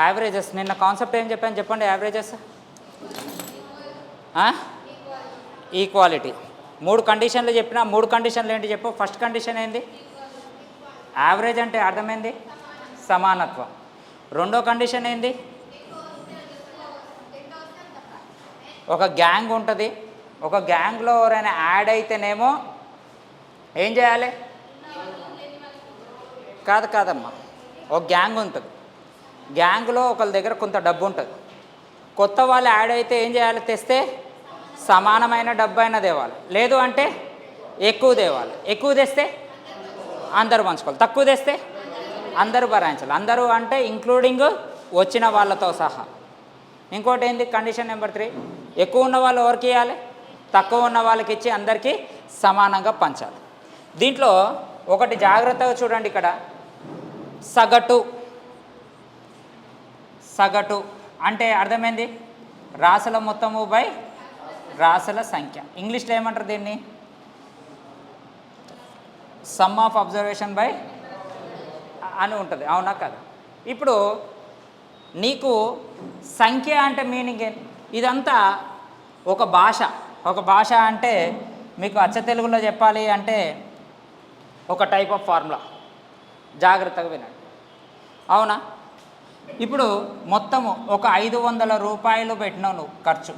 Averages నిన్న concept ఏం చెప్పాను చెప్పండి. Averages equality. 3 కండిషన్లు చెప్పిన. 3 కండిషన్లు ఏంటి చెప్పు. ఫస్ట్ కండిషన్ ఏంది? యావరేజ్ అంటే అర్థమైంది సమానత్వం. రెండో కండిషన్ ఏంది? ఒక గ్యాంగ్ ఉంటుంది. ఒక గ్యాంగ్లో ఎవరైనా యాడ్ అయితేనేమో ఏం చేయాలి? కాదమ్మా, ఒక గ్యాంగ్ ఉంటుంది. గ్యాంగ్లో ఒకళ్ళ దగ్గర కొంత డబ్బు ఉంటుంది. కొత్త వాళ్ళు యాడ్ అయితే ఏం చేయాలి? తెస్తే సమానమైన డబ్బు అయినా తేవాలి, లేదు అంటే ఎక్కువ తేవాలి. ఎక్కువ తెస్తే అందరూ పంచుకోవాలి, తక్కువ తెస్తే అందరూ భరాయించాలి. అందరూ అంటే ఇంక్లూడింగ్ వచ్చిన వాళ్ళతో సహా. ఇంకోటి ఏంది? కండిషన్ నెంబర్ 3, ఎక్కువ ఉన్న వాళ్ళు ఎవరికి ఇవ్వాలి? తక్కువ ఉన్న వాళ్ళకి ఇచ్చి అందరికీ సమానంగా పంచాలి. దీంట్లో ఒకటి జాగ్రత్తగా చూడండి. ఇక్కడ సగటు అంటే అర్థమైంది రాసుల మొత్తము బై రాసుల సంఖ్య. ఇంగ్లీష్లో ఏమంటారు దీన్ని? సమ్ ఆఫ్ అబ్జర్వేషన్ బై అని ఉంటుంది, అవునా కదా? ఇప్పుడు నీకు సంఖ్య అంటే మీనింగ్ ఏంటి? ఇదంతా ఒక భాష అంటే మీకు అచ్చ తెలుగులో చెప్పాలి అంటే ఒక టైప్ ఆఫ్ ఫార్ములా. జాగ్రత్తగా వినండి, అవునా? ఇప్పుడు మొత్తము ఒక 500 రూపాయలు పెట్టినావు నువ్వు ఖర్చు.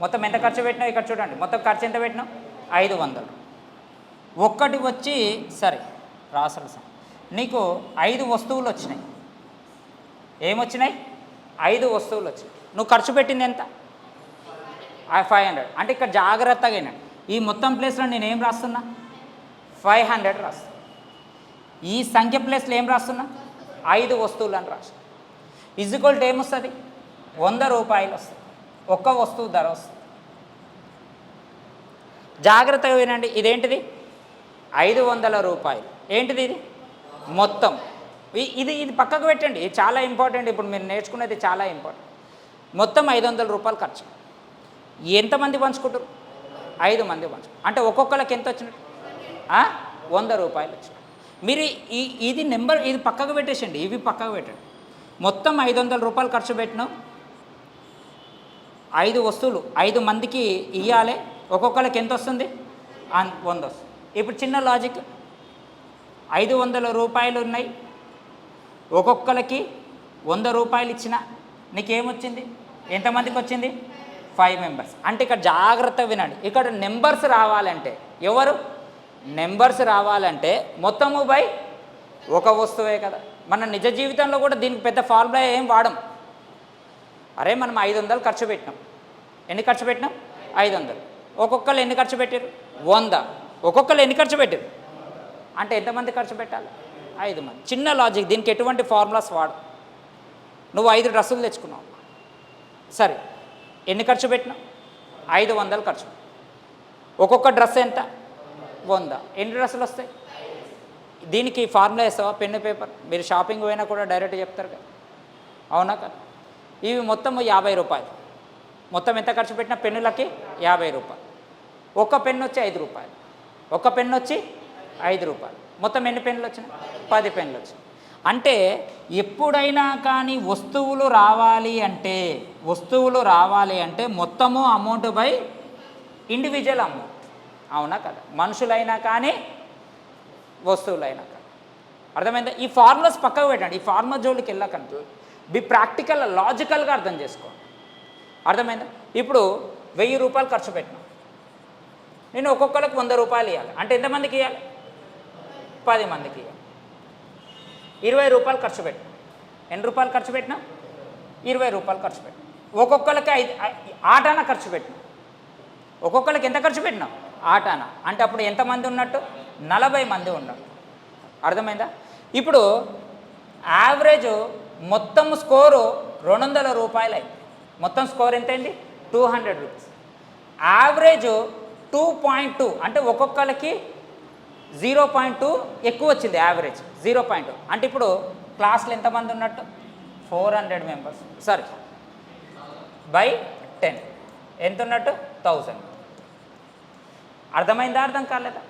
మొత్తం ఎంత ఖర్చు పెట్టినావు? ఇక్కడ చూడండి, మొత్తం ఖర్చు ఎంత పెట్టినావు? 500. ఒక్కటి వచ్చి సరే రాసుల నీకు 5 వస్తువులు వచ్చినాయి. ఏమొచ్చినాయి? 5 వస్తువులు వచ్చినాయి. నువ్వు ఖర్చు పెట్టింది ఎంత? 500. అంటే ఇక్కడ జాగ్రత్తగా వినండి, ఈ మొత్తం ప్లేస్లో నేను ఏం రాస్తున్నా? 500 రాస్తున్నా. ఈ సంఖ్య ప్లేస్లో ఏం రాస్తున్నా? 5 వస్తువులు అని రాస్తున్నా. ఈక్వల్ టు ఏమొస్తుంది? 100 రూపాయలు వస్తుంది. ఒక్క వస్తువు ధర వస్తుంది. జాగ్రత్తగా వినండి, ఇదేంటిది? 500 రూపాయలు. ఏంటిది ఇది? మొత్తం ఇది పక్కకు పెట్టండి, ఇది చాలా ఇంపార్టెంట్. ఇప్పుడు మీరు నేర్చుకునేది చాలా ఇంపార్టెంట్. మొత్తం 500 రూపాయలు ఖర్చు. ఎంతమంది పంచుకుంటారు? 5 మంది పంచుకుంటారు. అంటే ఒక్కొక్కరికి ఎంత వచ్చినట్టు? 100 రూపాయలు వచ్చినాయి. మీరు ఇది నెంబర్ ఇది పక్కకు పెట్టేసండి, ఇవి పక్కకు పెట్టండి. మొత్తం 500 రూపాయలు ఖర్చు పెట్టినాం. 5 వస్తువులు 5 మందికి ఇవ్వాలి. ఒక్కొక్కరికి ఎంత వస్తుంది? 100 వస్తుంది. ఇప్పుడు చిన్న లాజిక్, 500 రూపాయలు ఉన్నాయి, ఒక్కొక్కరికి 100 రూపాయలు ఇచ్చిన నీకేమొచ్చింది? ఎంతమందికి వచ్చింది? 5 మెంబర్స్. అంటే ఇక్కడ జాగ్రత్తగా వినండి, ఇక్కడ నెంబర్స్ రావాలంటే ఎవరు? నెంబర్స్ రావాలంటే మొత్తము బై ఒక వస్తువే కదా. మన నిజ జీవితంలో కూడా దీనికి పెద్ద ఫార్ములా ఏం వాడం. అరే మనం 500 ఖర్చు పెట్టినాం. ఎన్ని ఖర్చు పెట్టినాం? 500. ఒక్కొక్కరు ఎన్ని ఖర్చు పెట్టారు? 100. ఒక్కొక్కరు ఎన్ని ఖర్చు పెట్టారు? అంటే ఎంతమంది ఖర్చు పెట్టాలి? 5 మంది. చిన్న లాజిక్, దీనికి ఎటువంటి ఫార్ములాస్ వాడు. నువ్వు 5 డ్రెస్సులు తెచ్చుకున్నావు, సరే ఎన్ని ఖర్చు పెట్టినావు? 500 ఖర్చు. ఒక్కొక్క డ్రెస్ ఎంత? 100. ఎన్ని డ్రెస్సులు వస్తాయి? దీనికి ఫార్ములా వేస్తావా? Pen paper. మీరు షాపింగ్ పోయినా కూడా డైరెక్ట్ చెప్తారు కదా, అవునా కదా? ఇవి మొత్తం 50 రూపాయలు. మొత్తం ఎంత ఖర్చు పెట్టినా పెన్నులకి 50 రూపాయలు. ఒక పెన్ను వచ్చి 5 రూపాయలు. ఒక పెన్ను వచ్చి 5 రూపాయలు. మొత్తం ఎన్ని పెన్నులు వచ్చినాయి? 10 పెన్నులు వచ్చినాయి. అంటే ఎప్పుడైనా కానీ వస్తువులు రావాలి అంటే మొత్తము అమౌంట్ బై ఇండివిజువల్ అమౌంట్, అవునా కదా? మనుషులైనా కానీ వస్తువులైనా కానీ. అర్థమైందా? ఈ ఫార్ములాస్ పక్కకు పెట్టండి, ఈ ఫార్ములా జోలికి వెళ్ళకండి. బి ప్రాక్టికల్, లాజికల్గా అర్థం చేసుకోండి. అర్థమైందా? ఇప్పుడు 1000 రూపాయలు ఖర్చు పెట్టినా, నేను ఒక్కొక్కరికి 100 రూపాయలు ఇవ్వాలి. అంటే ఎంతమందికి ఇవ్వాలి? 10 మందికి ఇవ్వాలి. 20 రూపాయలు ఖర్చు పెట్టినా, ఎన్ని రూపాయలు ఖర్చు పెట్టినా? 20 రూపాయలు ఖర్చు పెట్టినా. ఒక్కొక్కరికి 8 ఆనా ఖర్చు పెట్టినా. ఒక్కొక్కరికి ఎంత ఖర్చు పెట్టినా? 8 ఆనా. అంటే అప్పుడు ఎంతమంది ఉన్నట్టు? 40 మంది ఉన్నట్టు. అర్థమైందా? ఇప్పుడు యావరేజ్ మొత్తం స్కోరు 200 రూపాయలు అయింది. మొత్తం స్కోర్ ఎంత అయింది? 200 రూపీస్. యావరేజ్ 2.2 అంటే ఒక్కొక్కరికి 0.2 ఎక్కువ వచ్చింది. యావరేజ్ 0.2 అంటే ఇప్పుడు క్లాస్లో ఎంతమంది ఉన్నట్టు? 400 మెంబర్స్. సారీ బై 10 ఎంత ఉన్నట్టు? 1000. అర్థమైందా? అర్థం కాలేదా?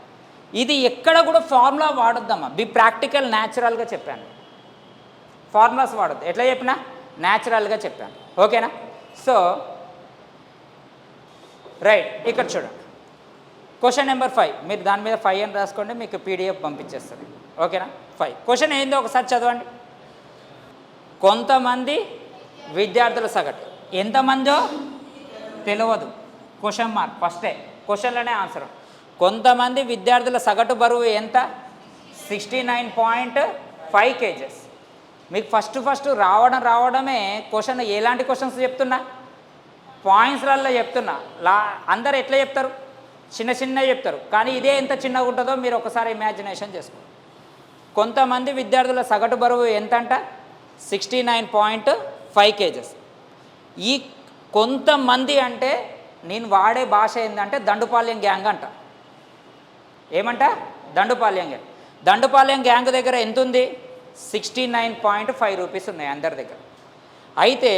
ఇది ఎక్కడ కూడా ఫార్ములా వాడొద్దమ్మా. బి ప్రాక్టికల్, న్యాచురల్గా చెప్పాను. ఫార్ములాస్ వాడొద్దు. ఎట్లా చెప్పినా న్యాచురల్గా చెప్పాను. ఓకేనా? సో రైట్, ఇక్కడ చూడండి క్వశ్చన్ నెంబర్ 5. మీరు దాని మీద 5 అని రాసుకోండి, మీకు పీడిఎఫ్ పంపించేస్తుంది. ఓకేనా? 5 క్వశ్చన్ ఏందో ఒకసారి చదవండి. కొంతమంది విద్యార్థుల సగటు ఎంతమందో తెలియదు, క్వశ్చన్ మార్క్ ఫస్టే, క్వశ్చన్లోనే ఆన్సర్. కొంతమంది విద్యార్థుల సగటు బరువు ఎంత? 69.5 kgs. మీకు ఫస్ట్ రావడమే క్వశ్చన్. ఎలాంటి క్వశ్చన్స్ చెప్తున్నా? పాయింట్స్లలో చెప్తున్నా. అందరు ఎట్లా చెప్తారు? చిన్న చెప్తారు, కానీ ఇదే ఎంత చిన్నగా ఉంటుందో మీరు ఒకసారి ఇమాజినేషన్ చేసుకోండి. కొంతమంది విద్యార్థుల సగటు బరువు ఎంత అంట? 69.5 kgs. ఈ కొంతమంది అంటే నేను వాడే భాష ఏంటంటే దండుపాలెం గ్యాంగ్ అంట. ఏమంట? దండుపాలెం గ్యాంగ్. దండుపాలెం గ్యాంగ్ దగ్గర ఎంత ఉంది? 69.5 రూపీస్ ఉన్నాయి అందరి దగ్గర. అయితే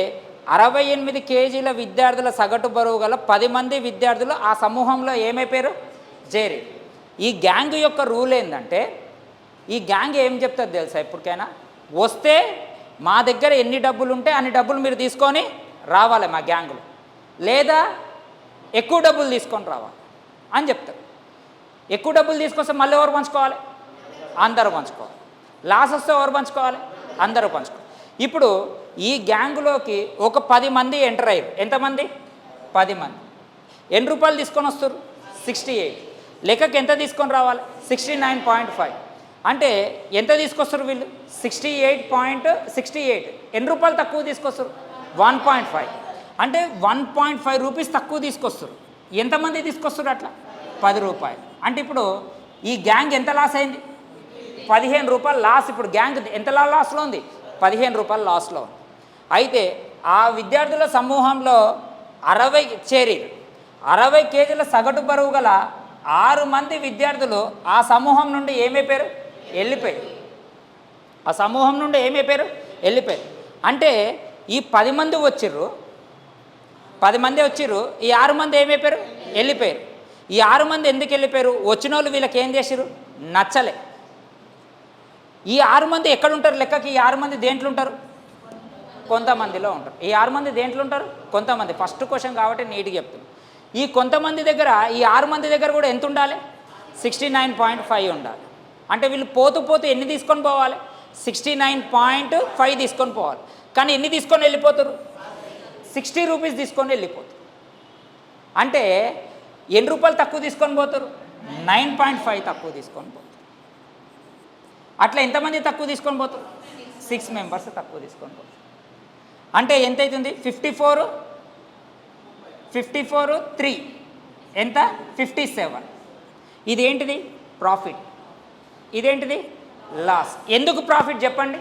68 kgల విద్యార్థుల సగటు బరువు గల 10 మంది విద్యార్థులు ఆ సమూహంలో ఏమైపోయారు? చేరి. ఈ గ్యాంగ్ యొక్క రూల్ ఏంటంటే, ఈ గ్యాంగ్ ఏం చెప్తుంది తెలుసా? ఎప్పటికైనా వస్తే మా దగ్గర ఎన్ని డబ్బులు ఉంటే అన్ని డబ్బులు మీరు తీసుకొని రావాలి మా గ్యాంగులో, లేదా ఎక్కువ డబ్బులు తీసుకొని రావాలి అని చెప్తారు. ఎక్కువ డబ్బులు తీసుకొస్తే మళ్ళీ ఎవరు పంచుకోవాలి? అందరూ పంచుకోవాలి. లాస్ వస్తే ఎవరు పంచుకోవాలి? అందరూ పంచుకోవాలి. ఇప్పుడు ఈ గ్యాంగులోకి ఒక 10 మంది ఎంటర్ అయ్యారు. ఎంతమంది? 10 మంది. ఎన్ని రూపాయలు తీసుకొని వస్తారు? 68. లెక్కకి ఎంత తీసుకొని రావాలి? 69.5. అంటే ఎంత తీసుకొస్తారు వీళ్ళు? 68.68. ఎన్ని రూపాయలు తక్కువ తీసుకొస్తారు? 1.5. అంటే 1.5 రూపీస్ తక్కువ తీసుకొస్తారు. ఎంతమంది తీసుకొస్తారు అట్లా? 10 రూపాయలు. అంటే ఇప్పుడు ఈ గ్యాంగ్ ఎంత లాస్ అయింది? 15 రూపాయలు లాస్. ఇప్పుడు గ్యాంగ్ ఎంత లాస్లో ఉంది? 15 రూపాయలు లాస్లో ఉంది. అయితే ఆ విద్యార్థుల సమూహంలో 60 చేరీరు. 60 kgల సగటు బరువు గల 6 మంది విద్యార్థులు ఆ సమూహం నుండి ఏమైపోయారు? వెళ్ళిపోయారు. ఆ సమూహం నుండి ఏమైపోయారు? వెళ్ళిపోయారు. అంటే ఈ 10 మంది వచ్చిర్రు, 10 మంది వచ్చిర్రు, ఈ 6 మంది ఏమైపోయారు? వెళ్ళిపోయారు. ఈ 6 మంది ఎందుకు వెళ్ళిపోయారు? వచ్చిన వాళ్ళు వీళ్ళకి ఏం చేసిరు? నచ్చలే. ఈ 6 మంది ఎక్కడుంటారు లెక్కకి? ఈ 6 మంది దేంట్లో ఉంటారు? కొంతమందిలో ఉంటారు. ఈ 6 మంది దేంట్లో ఉంటారు? కొంతమంది. ఫస్ట్ క్వశ్చన్ కాబట్టి నీట్గా చెప్తున్నాను. ఈ కొంతమంది దగ్గర, ఈ 6 మంది దగ్గర కూడా ఎంత ఉండాలి? 69.5 ఉండాలి. అంటే వీళ్ళు పోతూ ఎన్ని తీసుకొని పోవాలి? 69.5 తీసుకొని పోవాలి. కానీ ఎన్ని తీసుకొని వెళ్ళిపోతారు? 60 రూపీస్ తీసుకొని వెళ్ళిపోతారు. అంటే ఎన్ని రూపాయలు తక్కువ తీసుకొని పోతారు? 9.5 తక్కువ తీసుకొని పోతారు. అట్లా ఎంతమంది తక్కువ తీసుకొని పోతారు? 6 మెంబర్స్ తక్కువ తీసుకొని పోతారు. అంటే ఎంత అవుతుంది? 54 3 ఎంత? 57. ఇదేంటిది? ప్రాఫిట్. ఇదేంటిది? లాస్. ఎందుకు ప్రాఫిట్ చెప్పండి?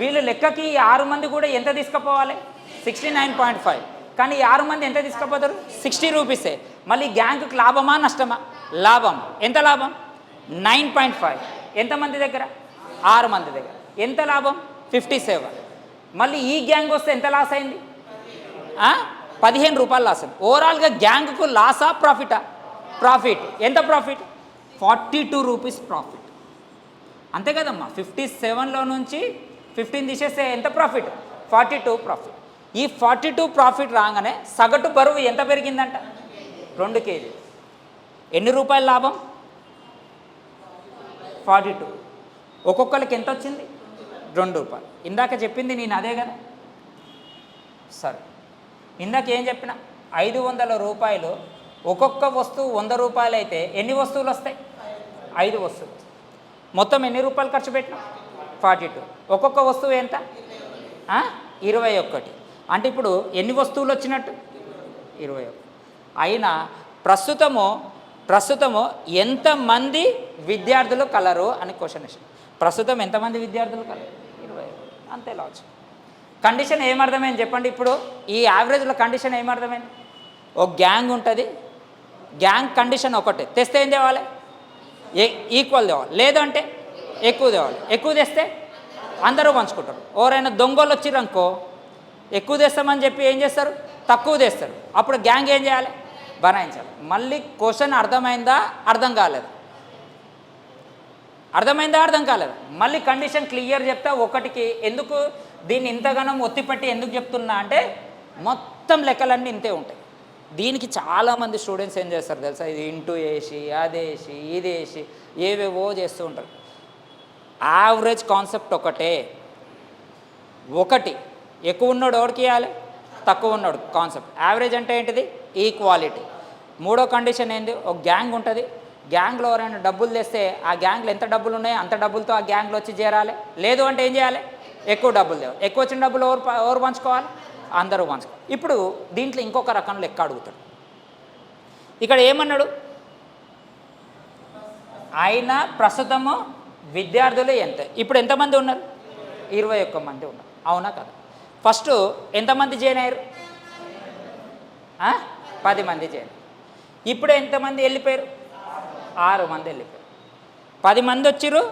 వీళ్ళు లెక్కకి 6 మంది కూడా ఎంత తీసుకుపోవాలి? 69.5. కానీ 6 మంది ఎంత తీసుకుపోతారు? 60 రూపీసే. మళ్ళీ గ్యాంగ్కి లాభమా నష్టమా? లాభం. ఎంత లాభం? 9.5. ఎంతమంది దగ్గర? 6 మంది దగ్గర. ఎంత లాభం? 57. మళ్ళీ ఈ గ్యాంగ్ వస్తే ఎంత లాస్ అయింది? 15 రూపాయలు లాస్ అయింది. ఓవరాల్గా గ్యాంగ్కు లాసా ప్రాఫిటా? ప్రాఫిట్. ఎంత ప్రాఫిట్? 42 rupees profit. అంతే కదమ్మా. 57లో నుంచి 15 తీసేస్తే ఎంత ప్రాఫిట్? 42 ప్రాఫిట్. ఈ 42 ప్రాఫిట్ రాగానే సగటు బరువు ఎంత పెరిగిందంట? 2 kg. ఎన్ని రూపాయల లాభం? 42. ఒక్కొక్కరికి ఎంత వచ్చింది? 2 రూపాయలు. ఇందాక చెప్పింది నేను అదే కదా. సరే, ఇందాక ఏం చెప్పిన? 500 రూపాయలు. ఒక్కొక్క వస్తువు 100 రూపాయలు అయితే ఎన్ని వస్తువులు వస్తాయి? 5 వస్తువులు. మొత్తం ఎన్ని రూపాయలు ఖర్చు పెట్టినా? 42. ఒక్కొక్క వస్తువు ఎంత? 21. అంటే ఇప్పుడు ఎన్ని వస్తువులు వచ్చినట్టు? 21. అయినా ప్రస్తుతము ఎంతమంది విద్యార్థులు కలరు అని క్వశ్చన్ వేసాను. ప్రస్తుతం ఎంతమంది విద్యార్థులు కలరు? 21. అంతే లాజిక్. కండిషన్ ఏమర్థమైంది చెప్పండి? ఇప్పుడు ఈ యావరేజ్లో కండిషన్ ఏమర్థమైంది? ఒక గ్యాంగ్ ఉంటుంది. గ్యాంగ్ కండిషన్ ఒకటే. తెస్తే ఏం తేవాలి? ఈక్వల్ తేవాలి. లేదంటే ఎక్కువ తేవాలి. ఎక్కువ తెస్తే అందరూ పంచుకుంటారు. ఎవరైనా దొంగలు వచ్చిరనుకో, ఎక్కువ తెస్తామని చెప్పి ఏం చేస్తారు? తక్కువ తెస్తారు. అప్పుడు గ్యాంగ్ ఏం చేయాలి? బనాయించాలి. మళ్ళీ క్వశ్చన్ అర్థమైందా? అర్థం కాలేదు. అర్థమైందా? అర్థం కాలేదు. మళ్ళీ కండిషన్ క్లియర్ చెప్తా. ఒకటికి ఎందుకు దీన్ని ఇంతగానం ఒత్తిపట్టి ఎందుకు చెప్తున్నా అంటే మొత్తం లెక్కలన్నీ ఇంతే ఉంటాయి. దీనికి చాలామంది స్టూడెంట్స్ ఏం చేస్తారు తెలుసా, ఇది ఇంటూ వేసి అదేసి ఇదేసి ఏవేవో చేస్తూ ఉంటారు. యావరేజ్ కాన్సెప్ట్ ఒకటి ఎక్కువ ఉన్నాడు ఎవరికి ఇవ్వాలి, తక్కువ ఉన్నాడు కాన్సెప్ట్. యావరేజ్ అంటే ఏంటిది, ఈక్వాలిటీ. మూడో కండిషన్ ఏంది, ఒక గ్యాంగ్ ఉంటుంది, గ్యాంగ్లో ఎవరైనా డబ్బులు తెస్తే ఆ గ్యాంగ్లో ఎంత డబ్బులు ఉన్నాయో అంత డబ్బులతో ఆ గ్యాంగ్లో వచ్చి చేరాలి. లేదు అంటే ఏం చేయాలి, ఎక్కువ డబ్బులు తేవాలి. ఎక్కువ వచ్చిన డబ్బులు ఎవరు పంచుకోవాలి, అందరూ పంచుకోవాలి. ఇప్పుడు దీంట్లో ఇంకొక రకం లెక్క అడుగుతాడు. ఇక్కడ ఏమన్నాడు, ఆయన ప్రస్తుతము విద్యార్థులు ఎంత, ఇప్పుడు ఎంతమంది ఉన్నారు, 21 మంది ఉన్నారు, అవునా కదా. ఫస్ట్ ఎంతమంది జాయిన్ అయ్యారు, 10 మంది జాయిన్. ఇప్పుడు ఎంతమంది వెళ్ళిపోయారు, 6 మంది వెళ్ళిపోయారు. 10 మంది వచ్చిర్రు,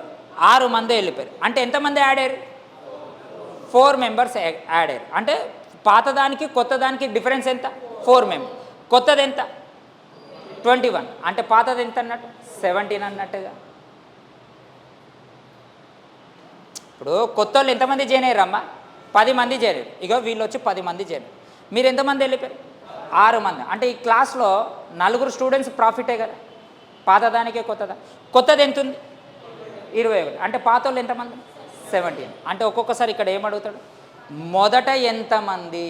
6 మంది వెళ్ళిపోయారు. అంటే ఎంతమంది యాడ్ అయ్యారు, 4 మెంబర్స్ యాడ్ అయ్యారు. అంటే పాతదానికి కొత్తదానికి డిఫరెన్స్ ఎంత, 4 మెంబర్. కొత్తది ఎంత, 21. అంటే పాతది ఎంత అన్నట్టు, 17 అన్నట్టుగా. ఇప్పుడు కొత్త వాళ్ళు ఎంతమంది జాయిన్ అయ్యారు అమ్మా, 10 మంది జాయిన్ అయ్యారు. ఇక వీళ్ళు వచ్చి 10 మంది జాయిన్ అయ్యారు. మీరు ఎంతమంది వెళ్ళిపోయారు, 6 మంది. అంటే ఈ క్లాస్లో 4 స్టూడెంట్స్ ప్రాఫిటే కదా, పాతదానికే కొత్తది ఎంత ఉంది, 21. అంటే పాత వాళ్ళు ఎంతమంది, 17. అంటే ఒక్కొక్కసారి ఇక్కడ ఏమడుగుతాడు, మొదట ఎంతమంది.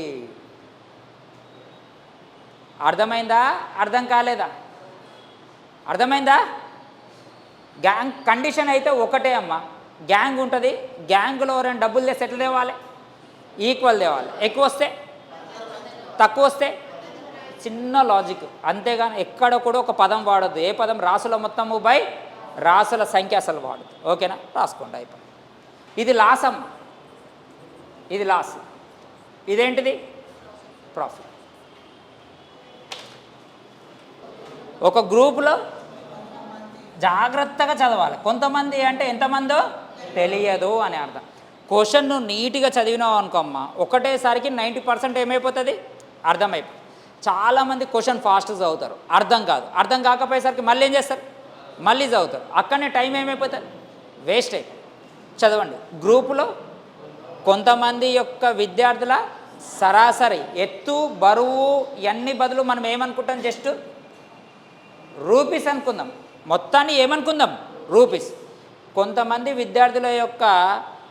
అర్థమైందా, అర్థం కాలేదా, అర్థమైందా. గ్యాంగ్ కండిషన్ అయితే ఒకటే అమ్మ, గ్యాంగ్ ఉంటుంది, గ్యాంగ్లో ఎవరైనా డబ్బులు తెస్తే ఎట్లా తేవాలి, ఈక్వల్ తేవాలి. ఎక్కువ వస్తే తక్కువ వస్తే చిన్న లాజిక్, అంతేగాని ఎక్కడ కూడా ఒక పదం వాడద్దు. ఏ పదం, రాసుల మొత్తము బై రాసుల సంఖ్య అసలు వాడద్దు. ఓకేనా, రాసుకోండి అయిపోయి. ఇది లాస్ అమ్మ, ఇది లాస్, ఇదేంటిది ప్రాఫిట్. ఒక గ్రూపులో జాగ్రత్తగా చదవాలి. కొంతమంది అంటే ఎంతమందో తెలియదు అని అర్థం. క్వశ్చన్ను నీట్గా చదివినావు అనుకోమ్మ, ఒకటేసారికి 90% ఏమైపోతుంది, అర్థమైపోతుంది. చాలామంది క్వశ్చన్ ఫాస్ట్ చదువుతారు, అర్థం కాదు. అర్థం కాకపోయేసరికి మళ్ళీ ఏం చేస్తారు, మళ్ళీ చదువుతారు. అక్కడనే టైం ఏమైపోతుంది, వేస్ట్ అయిపోతుంది. చదవండి. గ్రూపులో కొంతమంది యొక్క విద్యార్థుల సరాసరి ఎత్తు, బరువు ఇవన్నీ బదులు మనం ఏమనుకుంటాం, జస్ట్ రూపీస్ అనుకుందాం. మొత్తాన్ని ఏమనుకుందాం, రూపీస్. కొంతమంది విద్యార్థుల యొక్క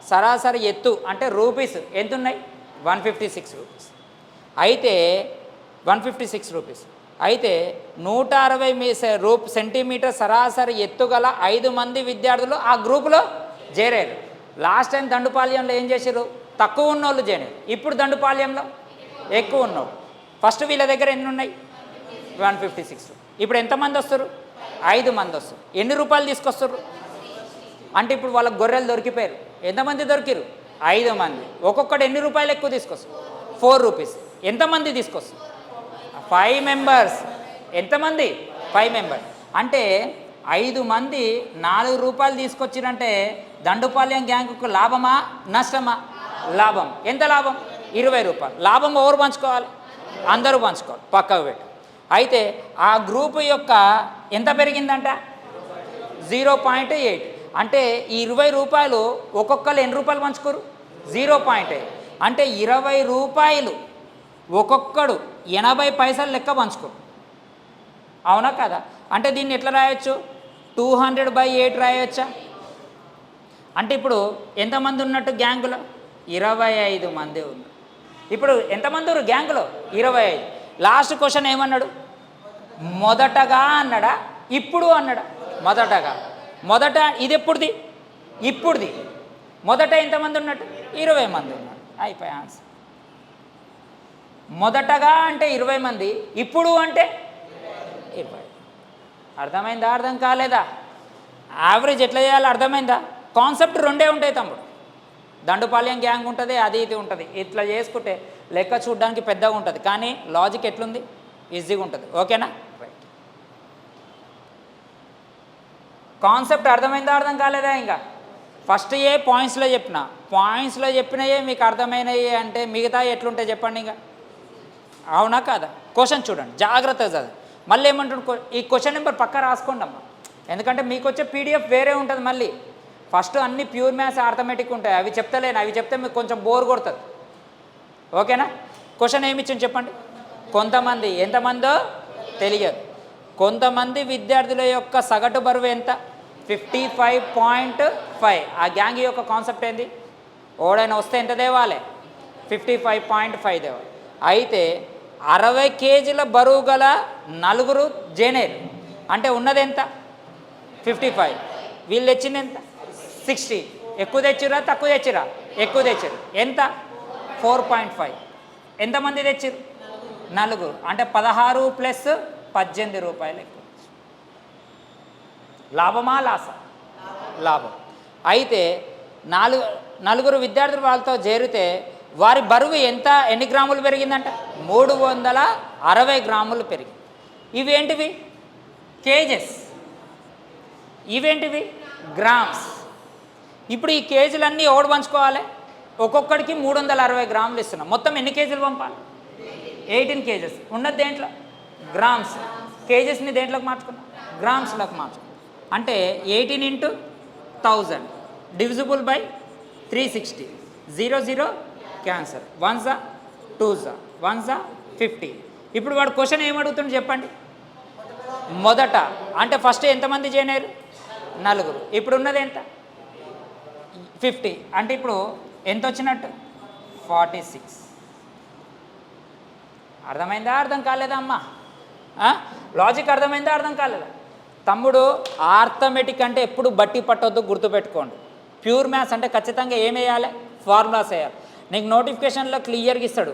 సరాసరి ఎత్తు అంటే రూపీస్ ఎంత ఉన్నాయి, 156 రూపీస్. అయితే 156 రూపీస్ అయితే 160 సెంటీమీటర్ సరాసరి ఎత్తుగల 5 మంది విద్యార్థులు ఆ గ్రూపులో చేరారు. లాస్ట్ టైం దండుపాళ్యంలో ఏం చేశారు, తక్కువ ఉన్నోళ్ళు చేరారు. ఇప్పుడు దండుపాళ్యంలో ఎక్కువ ఉన్నోళ్ళు. ఫస్ట్ వీళ్ళ దగ్గర ఎన్ని ఉన్నాయి, 156. ఇప్పుడు ఎంతమంది వస్తారు, 5 మంది వస్తారు. ఎన్ని రూపాయలు తీసుకొస్తారు అంటే ఇప్పుడు వాళ్ళకి గొర్రెలు దొరికిపోయారు. ఎంతమంది దొరికిరు, 5 మంది. ఒక్కొక్కటి ఎన్ని రూపాయలు ఎక్కువ తీసుకొస్తారు, 4 రూపీస్. ఎంతమంది తీసుకొస్తారు, 5 మెంబర్స్. ఎంతమంది, 5 మెంబర్స్. అంటే 5 మంది 4 రూపాయలు తీసుకొచ్చిరంటే దండుపాళ్యం గ్యాంగ్కు లాభమా నష్టమా, లాభం. ఎంత లాభం, 20 రూపాయలు. లాభం ఎవరు పంచుకోవాలి, అందరూ పంచుకోవాలి, పక్కకు పెట్టి. అయితే ఆ గ్రూపు యొక్క ఎంత పెరిగిందంట, 0.8. అంటే ఈ 20 రూపాయలు ఒక్కొక్కరు ఎన్ని రూపాయలు పంచుకోరు, 0.8. అంటే 20 రూపాయలు ఒక్కొక్కడు 80 పైసలు లెక్క పంచుకోరు, అవునా కదా. అంటే దీన్ని ఎట్లా రాయొచ్చు, 200/8 రాయొచ్చా. అంటే ఇప్పుడు ఎంతమంది ఉన్నట్టు గ్యాంగులో, 25 మంది ఉన్నారు. ఇప్పుడు ఎంతమంది ఉన్నారు గ్యాంగులో, 25. లాస్ట్ క్వశ్చన్ ఏమన్నాడు, మొదటగా అన్నాడా, ఇప్పుడు అన్నాడా, మొదటగా. మొదట ఇది ఎప్పుడుది, ఇప్పుడుది. మొదట ఎంతమంది ఉన్నట్టు, 20 మంది ఉన్నారు, అయిపోయి ఆన్సర్. మొదటగా అంటే 20 మంది, ఇప్పుడు అంటే 20. అర్థమైందా, అర్థం కాలేదా. యావరేజ్ ఎట్లా చేయాలో అర్థమైందా. కాన్సెప్ట్ రెండే ఉంటాయి తమ్ముడు, దండుపాళ్యం గ్యాంగ్ ఉంటుంది, అది ఇది ఉంటుంది. ఇట్లా చేసుకుంటే లెక్క చూడడానికి పెద్దగా ఉంటుంది, కానీ లాజిక్ ఎట్లుంది, ఈజీగా ఉంటుంది. ఓకేనా, రైట్. కాన్సెప్ట్ అర్థమైందా, అర్థం కాలేదా. ఇంకా ఫస్ట్ పాయింట్స్లో చెప్పిన, పాయింట్స్లో చెప్పినయే మీకు అర్థమైనవి అంటే మిగతా ఎట్లుంటాయి చెప్పండి. ఇంకా అవునా కాదా. క్వశ్చన్ చూడండి, జాగ్రత్తగా చదవండి. మళ్ళీ ఏమంటుండు, ఈ క్వశ్చన్ నెంబర్ పక్క రాసుకోండి అమ్మా, ఎందుకంటే మీకు వచ్చే PDF వేరే ఉంటుంది. మళ్ళీ ఫస్ట్ అన్ని ప్యూర్ మ్యాథ్స్ ఆర్థమెటిక్ ఉంటాయి, అవి చెప్తలేను, అవి చెప్తే మీకు కొంచెం బోర్ కొడుతుంది. ఓకేనా? క్వశ్చన్ ఏమి ఇచ్చింది చెప్పండి. కొంతమంది, ఎంతమందో తెలియదు, కొంతమంది విద్యార్థుల యొక్క సగటు బరువు ఎంత? 55.5. ఆ గ్యాంగ్ యొక్క కాన్సెప్ట్ ఏంది? ఓడైనా వస్తే ఎంత తేవాలి? 55.5 తేవాలి. అయితే 60 కేజీల బరువు గల 4 జేనేరు అంటే ఉన్నది ఎంత? 55. వీళ్ళు తెచ్చింది ఎంత? 60. ఎక్కువ తెచ్చిరా తక్కువ తెచ్చిరా? ఎక్కువ తెచ్చారు. ఎంత? 4.5. ఎంతమంది తెచ్చారు? 4. అంటే 16 ప్లస్ 18 రూపాయలు ఎక్కువ. లాభమా లాసా? లాభం. అయితే 4 విద్యార్థులు వాళ్ళతో చేరితే వారి బరువు ఎంత, ఎన్ని గ్రాములు పెరిగిందంట? 360 గ్రాములు పెరిగింది. ఇవేంటివి? కేజెస్. ఇవేంటివి? గ్రామ్స్. ఇప్పుడు ఈ కేజీలన్నీ ఎవడు పంచుకోవాలి? ఒక్కొక్కడికి 360 గ్రాములు ఇస్తున్నాం. మొత్తం ఎన్ని కేజీలు పంపాలి? 18 కేజెస్. ఉన్నది దేంట్లో? గ్రామ్స్. కేజెస్ని దేంట్లోకి మార్చుకున్నాం? గ్రామ్స్లోకి మార్చుకున్నాం. అంటే 18 ఇంటూ 1000 డివిజిబుల్ బై 360. 0 0 క్యాన్సర్. 1 జా 2 జా 1 జా 50. ఇప్పుడు వాడు క్వశ్చన్ ఏమడుగుతుంది చెప్పండి. మొదట అంటే ఫస్ట్ ఎంతమంది చేయనారు? 4. ఇప్పుడు ఉన్నది ఎంత? 50. అంటే ఇప్పుడు ఎంత వచ్చినట్టు? 46. అర్థమైందా అర్థం కాలేదా అమ్మా? లాజిక్ అర్థమైందా అర్థం కాలేదా? తమ్ముడు, ఆర్థమెటిక్ అంటే ఎప్పుడు బట్టి పట్టొద్దు, గుర్తుపెట్టుకోండి. ప్యూర్ మ్యాథ్స్ అంటే ఖచ్చితంగా ఏం వేయాలి? ఫార్ములాస్ వేయాలి. నీకు నోటిఫికేషన్లో క్లియర్గా ఇస్తాడు,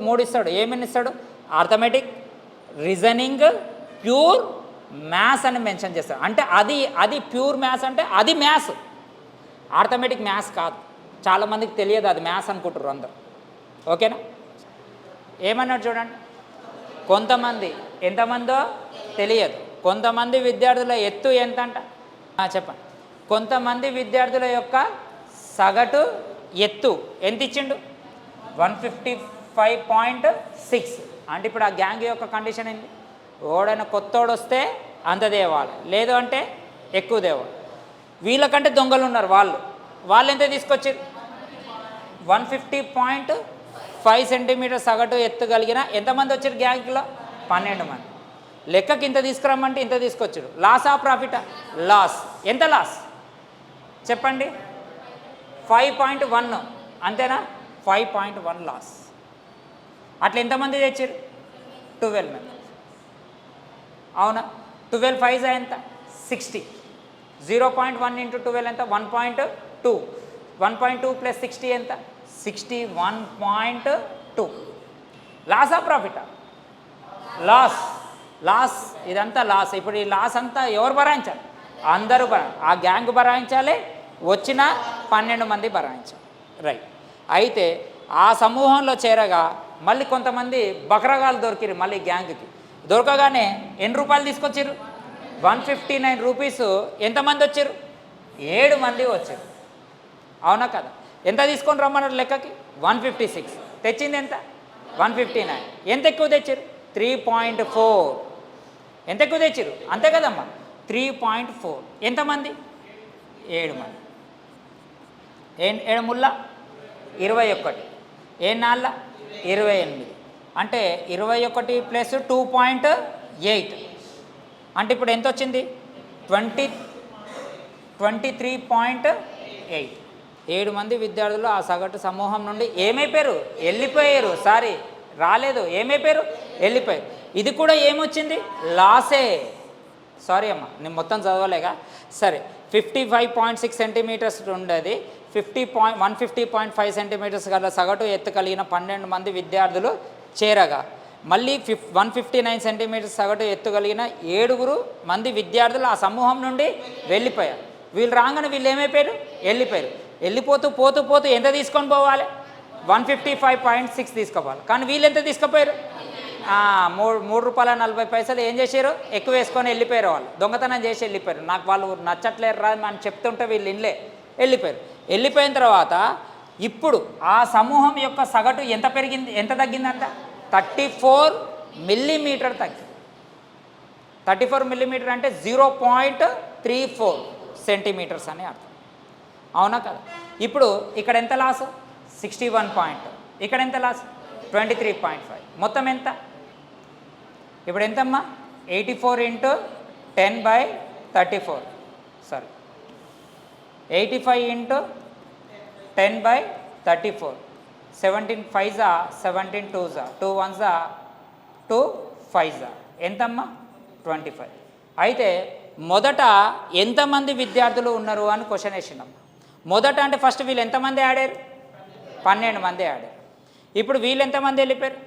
మూడు ఇస్తాడు. ఏమని ఇస్తాడు? ఆర్థమెటిక్, రీజనింగ్, ప్యూర్ మ్యాథ్స్ అని మెన్షన్ చేస్తాడు. అంటే అది ప్యూర్ మ్యాథ్స్ అంటే అది మ్యాథ్స్, ఆర్థమెటిక్ మ్యాథ్స్ కాదు. చాలామందికి తెలియదు, అది మ్యాథ్స్ అనుకుంటారు అందరు. ఓకేనా? ఏమన్నాడు చూడండి. కొంతమంది, ఎంతమందో తెలియదు, కొంతమంది విద్యార్థుల ఎత్తు ఎంత అంట? చెప్పండి. కొంతమంది విద్యార్థుల యొక్క సగటు ఎత్తు ఎంత ఇచ్చిండు? 155.6. అంటే ఇప్పుడు ఆ గ్యాంగ్ యొక్క కండిషన్ ఏంటి? ఓడైనా కొత్తోడు వస్తే అంత తేవాలి, లేదు అంటే ఎక్కువ తేవాలి. వీళ్ళకంటే దొంగలు ఉన్నారు. వాళ్ళు ఎంత తీసుకొచ్చారు? 150.5 సెంటీమీటర్ సగటు ఎత్తు కలిగిన ఎంతమంది వచ్చారు గ్యాంగ్లో? 12 మంది. లెక్కకి ఇంత తీసుకురమ్మంటే ఇంత తీసుకొచ్చారు. లాసా ప్రాఫిటా? లాస్. ఎంత లాస్ చెప్పండి? 5.1. అంతేనా? 5.1 లాస్. అట్లా ఎంతమంది తెచ్చారు? 12 మంది. అవునా? 12 5 ఎంత? 60. 0.1 ఇంటూ 12 ఎంత? 1.2. 1.2 ప్లస్ 60 ఎంత? 61.2. లాసా ప్రాఫిటా? లాస్. లాస్. ఇదంతా లాస్. ఇప్పుడు ఈ లాస్ అంతా ఎవరు భరాయించాలి? అందరూ ఆ గ్యాంగ్ భరాయించాలి, వచ్చిన 12 మంది భరాయించాలి. రైట్. అయితే ఆ సమూహంలో చేరగా మళ్ళీ కొంతమంది బకరగాలు దొరికిరు. మళ్ళీ గ్యాంగ్కి దొరకగానే ఎన్ని రూపాయలు తీసుకొచ్చారు? 159 రూపీస్. ఎంతమంది వచ్చారు? 7 మంది వచ్చారు. అవునా కదా? ఎంత తీసుకొని రమ్మన్నారు లెక్కకి? 156. తెచ్చింది ఎంత? 159. ఎంత ఎక్కువ తెచ్చారు? 3.4. ఎంత ఎక్కువ తెచ్చారు? అంతే కదమ్మా, 3.4. ఎంతమంది? 7 మంది. 7 ముళ్ళ 21, 7 నాళ్ళ 28. అంటే 21 ప్లస్ 2.8. అంటే ఇప్పుడు ఎంత వచ్చింది? 23.8. 7 మంది విద్యార్థులు ఆ సగటు సమూహం నుండి ఏమైపోయారు? వెళ్ళిపోయారు. సారీ, రాలేదు. ఏమైపోయారు? వెళ్ళిపోయారు. ఇది కూడా ఏమొచ్చింది? లాసే. సారీ అమ్మా, నేను మొత్తం చదవలేగా. సరే, 55.6 సెంటీమీటర్స్ ఉండేది 150.5 సెంటీమీటర్స్ గల సగటు ఎత్తు కలిగిన 12 మంది విద్యార్థులు చేరగా మళ్ళీ 159 సెంటీమీటర్స్ సగటు ఎత్తు కలిగిన 7 మంది విద్యార్థులు ఆ సమూహం నుండి వెళ్ళిపోయారు. వీళ్ళు రాగానే వీళ్ళు ఏమైపోయారు? వెళ్ళిపోయారు. వెళ్ళిపోతూ పోతూ పోతూ ఎంత తీసుకొని పోవాలి? 155.6 తీసుకోవాలి. కానీ వీళ్ళు ఎంత తీసుకుపోయారు? 3 రూపాయల 40 పైసలు ఏం చేశారు? ఎక్కువ వేసుకొని వెళ్ళిపోయారు. వాళ్ళు దొంగతనం చేసి వెళ్ళిపోయారు. నాకు వాళ్ళు నచ్చట్లేరు రా అని చెప్తుంటే వీళ్ళు వెళ్ళిపోయారు. వెళ్ళిపోయిన తర్వాత ఇప్పుడు ఆ సమూహం యొక్క సగటు ఎంత పెరిగింది? ఎంత తగ్గిందంట? 34 మిల్లీమీటర్ తగ్గింది. 34 మిల్లీమీటర్ అంటే 0.34 సెంటీమీటర్స్ అని అర్థం. అవునా కదా? ఇప్పుడు ఇక్కడ ఎంత లాస్? 61 పాయింట్. ఇక్కడ ఎంత లాస్? 23.5. మొత్తం ఎంత? ఇప్పుడు ఎంతమ్మా? 84 ఇంటూ 10/34, సారీ 85 ఇంటూ 10/34, 17 5 17 2 2 1 2 5 ఎంతమ్మా? 25. అయితే మొదట ఎంతమంది విద్యార్థులు ఉన్నారు అని క్వశ్చన్ వేసినాం. మొదట అంటే ఫస్ట్ వీళ్ళు ఎంతమంది ఆడారు? 12 మంది ఆడారు. ఇప్పుడు వీళ్ళు ఎంతమంది వెళ్ళిపోయారు?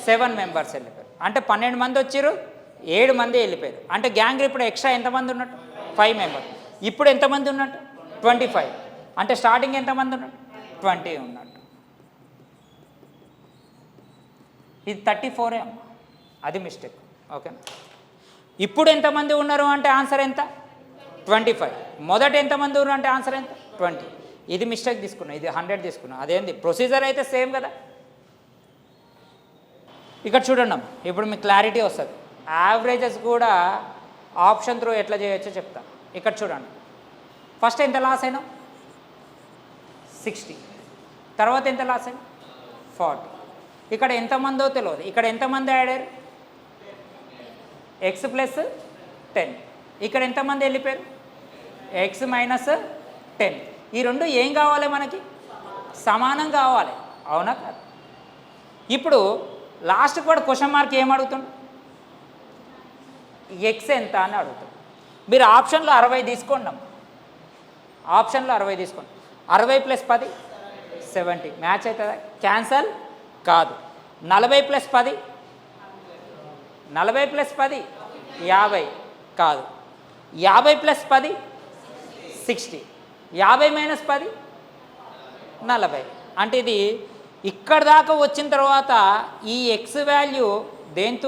7 మెంబర్స్ వెళ్ళిపోయారు. అంటే 12 మంది వచ్చారు, 7 మంది వెళ్ళిపోయారు. అంటే గ్యాంగ్ ఇప్పుడు ఎక్స్ట్రా ఎంతమంది ఉన్నట్టు? 5 మెంబర్స్. ఇప్పుడు ఎంతమంది ఉన్నట్టు? 25. అంటే స్టార్టింగ్ ఎంతమంది ఉన్నట్టు? 20 ఉన్నట్టు. ఇది 34 అమ్మ, అది మిస్టేక్. ఓకే, ఇప్పుడు ఎంతమంది ఉన్నారు అంటే ఆన్సర్ ఎంత? 25. మొదట ఎంతమంది ఉన్నారు అంటే ఆన్సర్ ఎంత? 20. ఇది మిస్టేక్ తీసుకున్నా, ఇది 100 తీసుకున్నా. అదేంది ప్రొసీజర్ అయితే సేమ్ కదా. ఇక్కడ చూడండి అమ్మ, ఇప్పుడు మీకు క్లారిటీ వస్తుంది. యావరేజెస్ కూడా ఆప్షన్ త్రూ ఎట్లా చేయొచ్చో చెప్తాను. ఇక్కడ చూడండి, ఫస్ట్ ఎంత లాస్ అయినా? 60. తర్వాత ఎంత లాస్ అయినా? 40. ఇక్కడ ఎంతమందో తెలియదు. ఇక్కడ ఎంతమంది ఆడారు? X plus 10. ఇక్కడ ఎంతమంది వెళ్ళిపోయారు? X minus 10. ఈ రెండు ఏం కావాలి మనకి? సమానం కావాలి, అవునా కాదు? ఇప్పుడు లాస్ట్కి వాడు క్వశ్చన్ మార్క్ ఏం అడుగుతుండు? ఎక్స్ ఎంత అని అడుగుతాడు. మీరు ఆప్షన్లో 60 తీసుకోండి అమ్మ, ఆప్షన్లో 60 తీసుకోండి. 60 + 10 70. మ్యాచ్ అవుతుందా? క్యాన్సల్ కాదు. 40 + 10 40 + 10 50 కాదు. 50 + 10 60. 50 - 10 40. అంటే ఇది ఇక్కడ దాకా వచ్చిన తర్వాత ఈ ఎక్స్ వాల్యూ దేని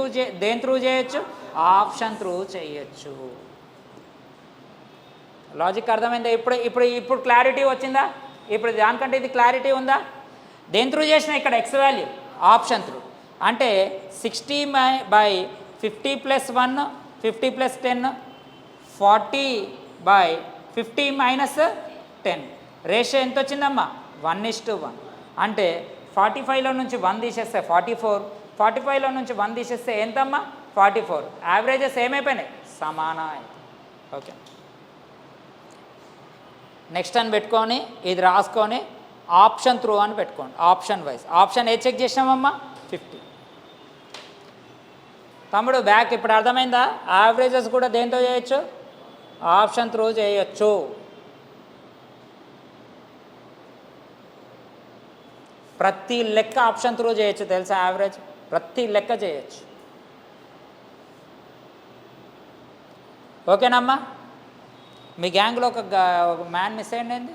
త్రూ చేయొచ్చు? ఆప్షన్ త్రూ చేయొచ్చు. లాజిక్ అర్థమైందా? ఇప్పుడు క్లారిటీ వచ్చిందా? ఇప్పుడు దానికంటే ఇది క్లారిటీ ఉందా? దేని త్రూ చేసినా ఇక్కడ ఎక్స్ వాల్యూ ఆప్షన్ త్రూ. అంటే 60/50 + 1 50 + 10 40/50 - 10. రేషియో ఎంత వచ్చిందమ్మా? 1:1. అంటే 45లో నుంచి 1 తీసేస్తే 44, 45లో నుంచి 1 తీసేస్తే ఎంతమ్మా? 44. యావరేజెస్ ఏమైపోయినాయి? సమానం. ఓకే, నెక్స్ట్ అని పెట్టుకొని ఇది రాసుకొని ఆప్షన్ త్రూ అని పెట్టుకోండి. Option wise. Option A check చేసామమ్మా? 50. తమ్ముడు బ్యాక్ ఇప్పుడు అర్థమైందా? యావరేజెస్ కూడా దేంతో చేయొచ్చు? ఆప్షన్ త్రూ చేయొచ్చు. ప్రతి లెక్క ఆప్షన్ త్రూ చేయొచ్చు, తెలుసా? యావరేజ్ ప్రతి లెక్క చేయొచ్చు. ఓకేనమ్మా? మీ గ్యాంగ్లో ఒక మ్యాన్ మిస్ అయ్యింది.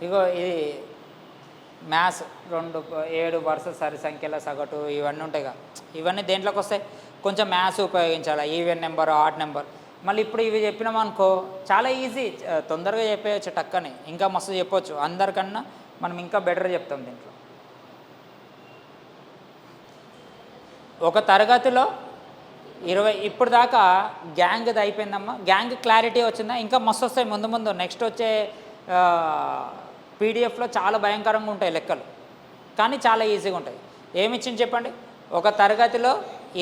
ఇగో ఇది మ్యాథ్స్ 7 వరుస సరి సంఖ్యల సగటు ఇవన్నీ ఉంటాయి కదా, ఇవన్నీ దేంట్లోకి వస్తాయి? కొంచెం మ్యాథ్స్ ఉపయోగించాలి. Even number, odd number. మళ్ళీ ఇప్పుడు ఇవి చెప్పినామనుకో చాలా ఈజీ, తొందరగా చెప్పేయచ్చు టక్కని. ఇంకా మస్తు చెప్పవచ్చు. అందరికన్నా మనం ఇంకా బెటర్ చెప్తాం దీంట్లో. ఒక తరగతిలో 20 ఇప్పుడు దాకా గ్యాంగ్ది అయిపోయిందమ్మా. గ్యాంగ్ క్లారిటీ వచ్చిందా? ఇంకా మస్తు వస్తాయి ముందు ముందు. నెక్స్ట్ వచ్చే పీడిఎఫ్లో చాలా భయంకరంగా ఉంటాయి లెక్కలు, కానీ చాలా ఈజీగా ఉంటాయి. ఏమి ఇచ్చింది చెప్పండి? ఒక తరగతిలో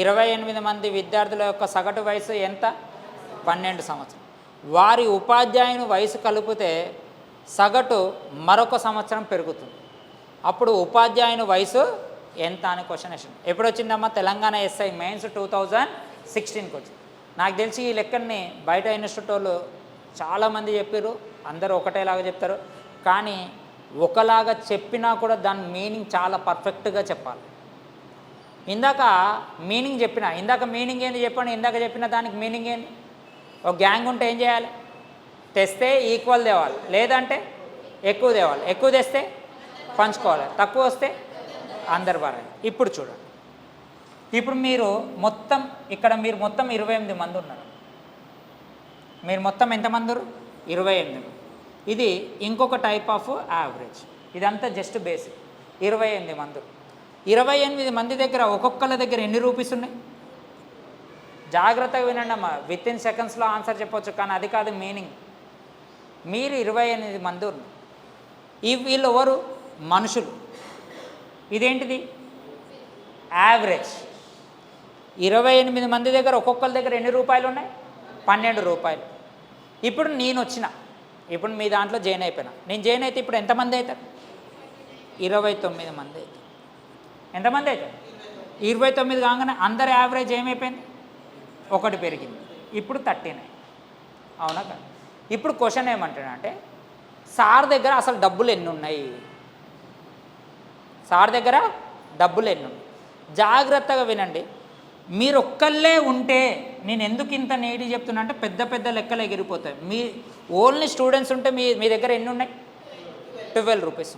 28 మంది విద్యార్థుల యొక్క సగటు వయసు ఎంత? 12 సంవత్సరం. వారి ఉపాధ్యాయుని వయసు కలిపితే సగటు మరొక సంవత్సరం పెరుగుతుంది. అప్పుడు ఉపాధ్యాయుని వయసు ఎంత అని క్వశ్చన్ వేసాను. ఎప్పుడు వచ్చిందమ్మా? తెలంగాణ ఎస్ఐ మెయిన్స్ 2016కి వచ్చింది. నాకు తెలిసి ఈ లెక్కని బయట ఇన్స్టిట్యూట్ వాళ్ళు చాలామంది చెప్పారు. అందరూ ఒకటేలాగా చెప్తారు, కానీ ఒకలాగా చెప్పినా కూడా దాని మీనింగ్ చాలా పర్ఫెక్ట్గా చెప్పాలి. ఇందాక మీనింగ్ చెప్పిన, ఇందాక మీనింగ్ ఏంది చెప్పండి? ఇందాక చెప్పిన దానికి మీనింగ్ ఏంది? ఒక గ్యాంగ్ ఉంటే ఏం చేయాలి? తెస్తే ఈక్వల్ తేవాలి, లేదంటే ఎక్కువ తేవాలి. ఎక్కువ తెస్తే పంచుకోవాలి, తక్కువ వస్తే అందరు బారాలి. ఇప్పుడు చూడండి, ఇప్పుడు మీరు మొత్తం ఇక్కడ మీరు మొత్తం 28 మంది ఉన్నారు. మీరు మొత్తం ఎంతమంది? 28. ఇది ఇంకొక టైప్ ఆఫ్ యావరేజ్. ఇదంతా జస్ట్ బేసిక్. 28 మంది. 28 మంది దగ్గర ఒక్కొక్కళ్ళ దగ్గర ఎన్ని రూపీస్ ఉన్నాయి? జాగ్రత్తగా వినండి అమ్మా, విత్ ఇన్ సెకండ్స్లో ఆన్సర్ చెప్పొచ్చు, కానీ అది కాదు మీనింగ్. మీరు 28 మంది ఉన్నారు. వీళ్ళు ఎవరు? మనుషులు. ఇదేంటిది? యావరేజ్. 28 మంది దగ్గర ఒక్కొక్కరి దగ్గర ఎన్ని రూపాయలు ఉన్నాయి? 12 రూపాయలు. ఇప్పుడు నేను వచ్చిన, ఇప్పుడు మీ దాంట్లో జాయిన్ అయిపోయినా, నేను జాయిన్ అయితే ఇప్పుడు ఎంతమంది అవుతారు? 29 మంది అవుతారు. ఎంతమంది అవుతారు? 29 కాగానే అందరి యావరేజ్ ఏమైపోయింది? 1 పెరిగింది. ఇప్పుడు 39. అవునా కదా? ఇప్పుడు క్వశ్చన్ ఏమంటున్నా అంటే, సార్ దగ్గర అసలు డబ్బులు ఎన్ని ఉన్నాయి? సార్ దగ్గర డబ్బులు ఎన్ని ఉన్నాయి? జాగ్రత్తగా వినండి. మీరు ఒక్కళ్ళే ఉంటే, నేను ఎందుకు ఇంత నీటి చెప్తున్నా అంటే, పెద్ద పెద్ద లెక్కలు ఎగిరిపోతాయి. మీ ఓన్లీ స్టూడెంట్స్ ఉంటే మీ దగ్గర ఎన్ని ఉన్నాయి? 12 రూపీస్.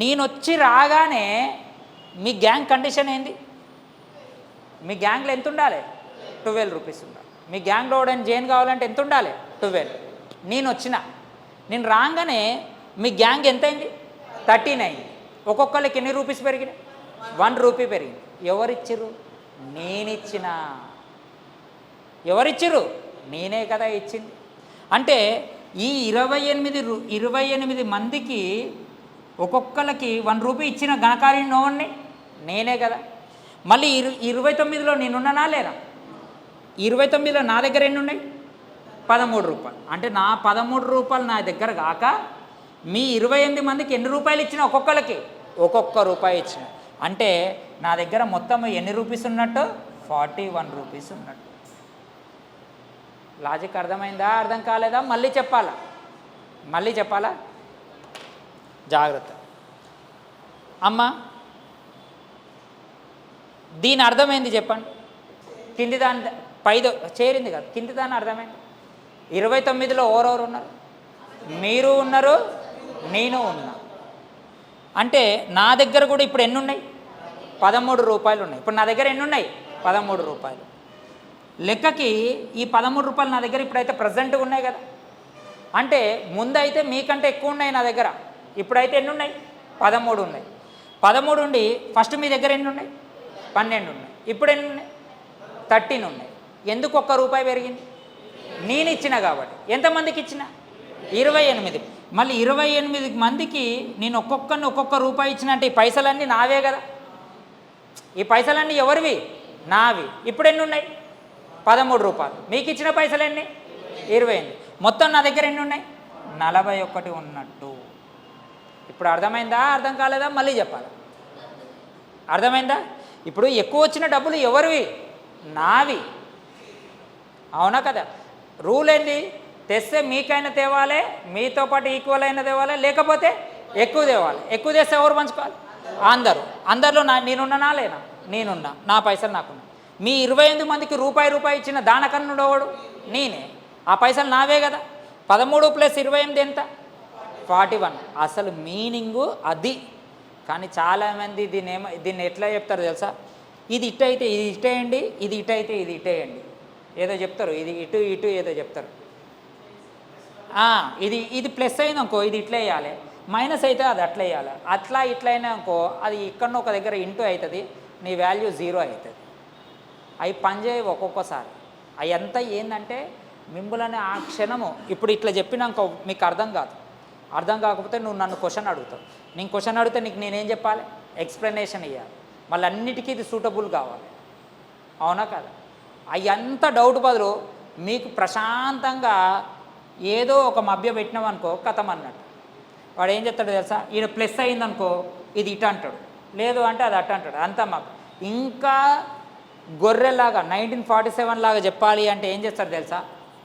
నేను వచ్చి రాగానే మీ గ్యాంగ్ కండిషన్ ఏంది? మీ గ్యాంగ్లో ఎంత ఉండాలి? 12 రూపీస్ ఉండాలి. మీ గ్యాంగ్లో ఎవడైనా జాయిన్ కావాలంటే ఎంత ఉండాలి? 12. నేను రాగానే మీ గ్యాంగ్ ఎంత అయింది? 13 అయింది. ఒక్కొక్కరికి ఎన్ని రూపీస్ పెరిగినాయి? 1 రూపీ పెరిగింది. ఎవరిచ్చిర్రు? నేనిచ్చిన. ఎవరిచ్చిర్రు? నేనే కదా ఇచ్చింది. అంటే ఈ 28 మందికి ఒక్కొక్కరికి 1 రూపీ ఇచ్చిన ఘనకార్యం నోవన్ని నేనే కదా. మళ్ళీ 29లో నేనున్నానా లేరా? 29లో నా దగ్గర ఎన్ని ఉన్నాయి? 13 రూపాయలు. అంటే నా 13 రూపాయలు నా దగ్గర కాక మీ 28 మందికి ఎన్ని రూపాయలు ఇచ్చిన? ఒక్కొక్కరికి 1 రూపాయి ఇచ్చిన. అంటే నా దగ్గర మొత్తం ఎన్ని రూపీస్ ఉన్నట్టు? 41 రూపీస్ ఉన్నట్టు. లాజిక్ అర్థమైందా? అర్థం కాలేదా? మళ్ళీ చెప్పాలా? జాగ్రత్త అమ్మ. దీని అర్థమైంది చెప్పండి. కింది దాని పైదో చేరింది కదా, కింది దాని అర్థమైంది. 29లో ఎవరెవరు ఉన్నారు? మీరు ఉన్నారు, నేను ఉన్నా. అంటే నా దగ్గర కూడా ఇప్పుడు ఎన్ని ఉన్నాయి? 13 రూపాయలు ఉన్నాయి. ఇప్పుడు నా దగ్గర ఎన్ని ఉన్నాయి? 13 రూపాయలు. లెక్కకి ఈ 13 రూపాయలు నా దగ్గర ఇప్పుడైతే ప్రజెంట్గా ఉన్నాయి కదా. అంటే ముందైతే మీకంటే ఎక్కువ ఉన్నాయి నా దగ్గర. ఇప్పుడైతే ఎన్ని ఉన్నాయి? 13 ఉన్నాయి. 13 ఉండి ఫస్ట్ మీ దగ్గర ఎన్ని ఉన్నాయి? 12 ఉన్నాయి. ఇప్పుడు ఎన్ని ఉన్నాయి? 13 ఉన్నాయి. ఎందుకు 1 రూపాయి పెరిగింది? నేను ఇచ్చిన కాబట్టి. ఎంతమందికి ఇచ్చిన? 28. మళ్ళీ 28 మందికి నేను ఒక్కొక్కరిని 1 రూపాయి ఇచ్చిన అంటే ఈ పైసలన్నీ నావే కదా. ఈ పైసలన్నీ ఎవరివి? నావి. ఇప్పుడు ఎన్ని ఉన్నాయి? 13 రూపాయలు. మీకు ఇచ్చిన పైసలు ఎన్ని? 28. మొత్తం నా దగ్గర ఎన్ని ఉన్నాయి? 41 ఉన్నట్టు. ఇప్పుడు అర్థమైందా? అర్థం కాలేదా? మళ్ళీ చెప్పాలి. అర్థమైందా? ఇప్పుడు ఎక్కువ వచ్చిన డబ్బులు ఎవరివి? నావి. అవునా కదా? రూల్ ఏంది? తెస్తే మీకైనా తేవాలి, మీతో పాటు ఈక్వల్ అయిన తేవాలి, లేకపోతే ఎక్కువ తేవాలి. ఎక్కువ తెస్తే ఎవరు పంచుకోవాలి? అందరిలో నేనున్నానా లేనా? నేనున్నా. నా పైసలు నాకున్నా. మీ 28 మందికి రూపాయి ఇచ్చిన దానకన్నుడోడు నేనే. ఆ పైసలు నావే కదా. 13 + 28 ఎంత? 41. అసలు మీనింగు అది. కానీ చాలామంది దీన్ని ఎట్లా చెప్తారు తెలుసా? ఇది ఇటైతే ఇది ఇటేయండి, ఇది ఇటైతే ఇది ఇటేయండి, ఏదో చెప్తారు. ఇది ఇటు ఏదో చెప్తారు. ఇది ప్లస్ అయింది అనుకో, ఇది ఇట్లా వేయాలి. మైనస్ అయితే అది అట్లా వేయాలి. అట్లా ఇట్లా అయినా అనుకో, అది ఇక్కడనో ఒక దగ్గర ఇంటూ అవుతుంది, నీ వాల్యూ 0 అవుతుంది. అవి పనిచేయవు ఒక్కొక్కసారి. అవి అంతా ఏంటంటే మిమ్మల్ని ఆ క్షణము ఇప్పుడు ఇట్లా చెప్పినాక మీకు అర్థం కాదు. అర్థం కాకపోతే నువ్వు నన్ను క్వశ్చన్ అడుగుతావు. నేను క్వశ్చన్ అడిగితే నీకు నేనేం చెప్పాలి? ఎక్స్ప్లెనేషన్ ఇవ్వాలి. మళ్ళీ అన్నిటికీ ఇది సూటబుల్ కావాలి. అవునా కదా? అవి అంత డౌట్ బదులు మీకు ప్రశాంతంగా ఏదో ఒక మభ్య పెట్టినామనుకో కథం అన్నట్టు. వాడు ఏం చెప్తాడు తెలుసా? ఈయన ప్లస్ అయిందనుకో ఇది ఇటు అంటాడు, లేదు అంటే అది అట్ట అంటాడు. అంతా మాకు ఇంకా గొర్రెలాగా 1947 లాగా చెప్పాలి అంటే ఏం చేస్తాడు తెలుసా?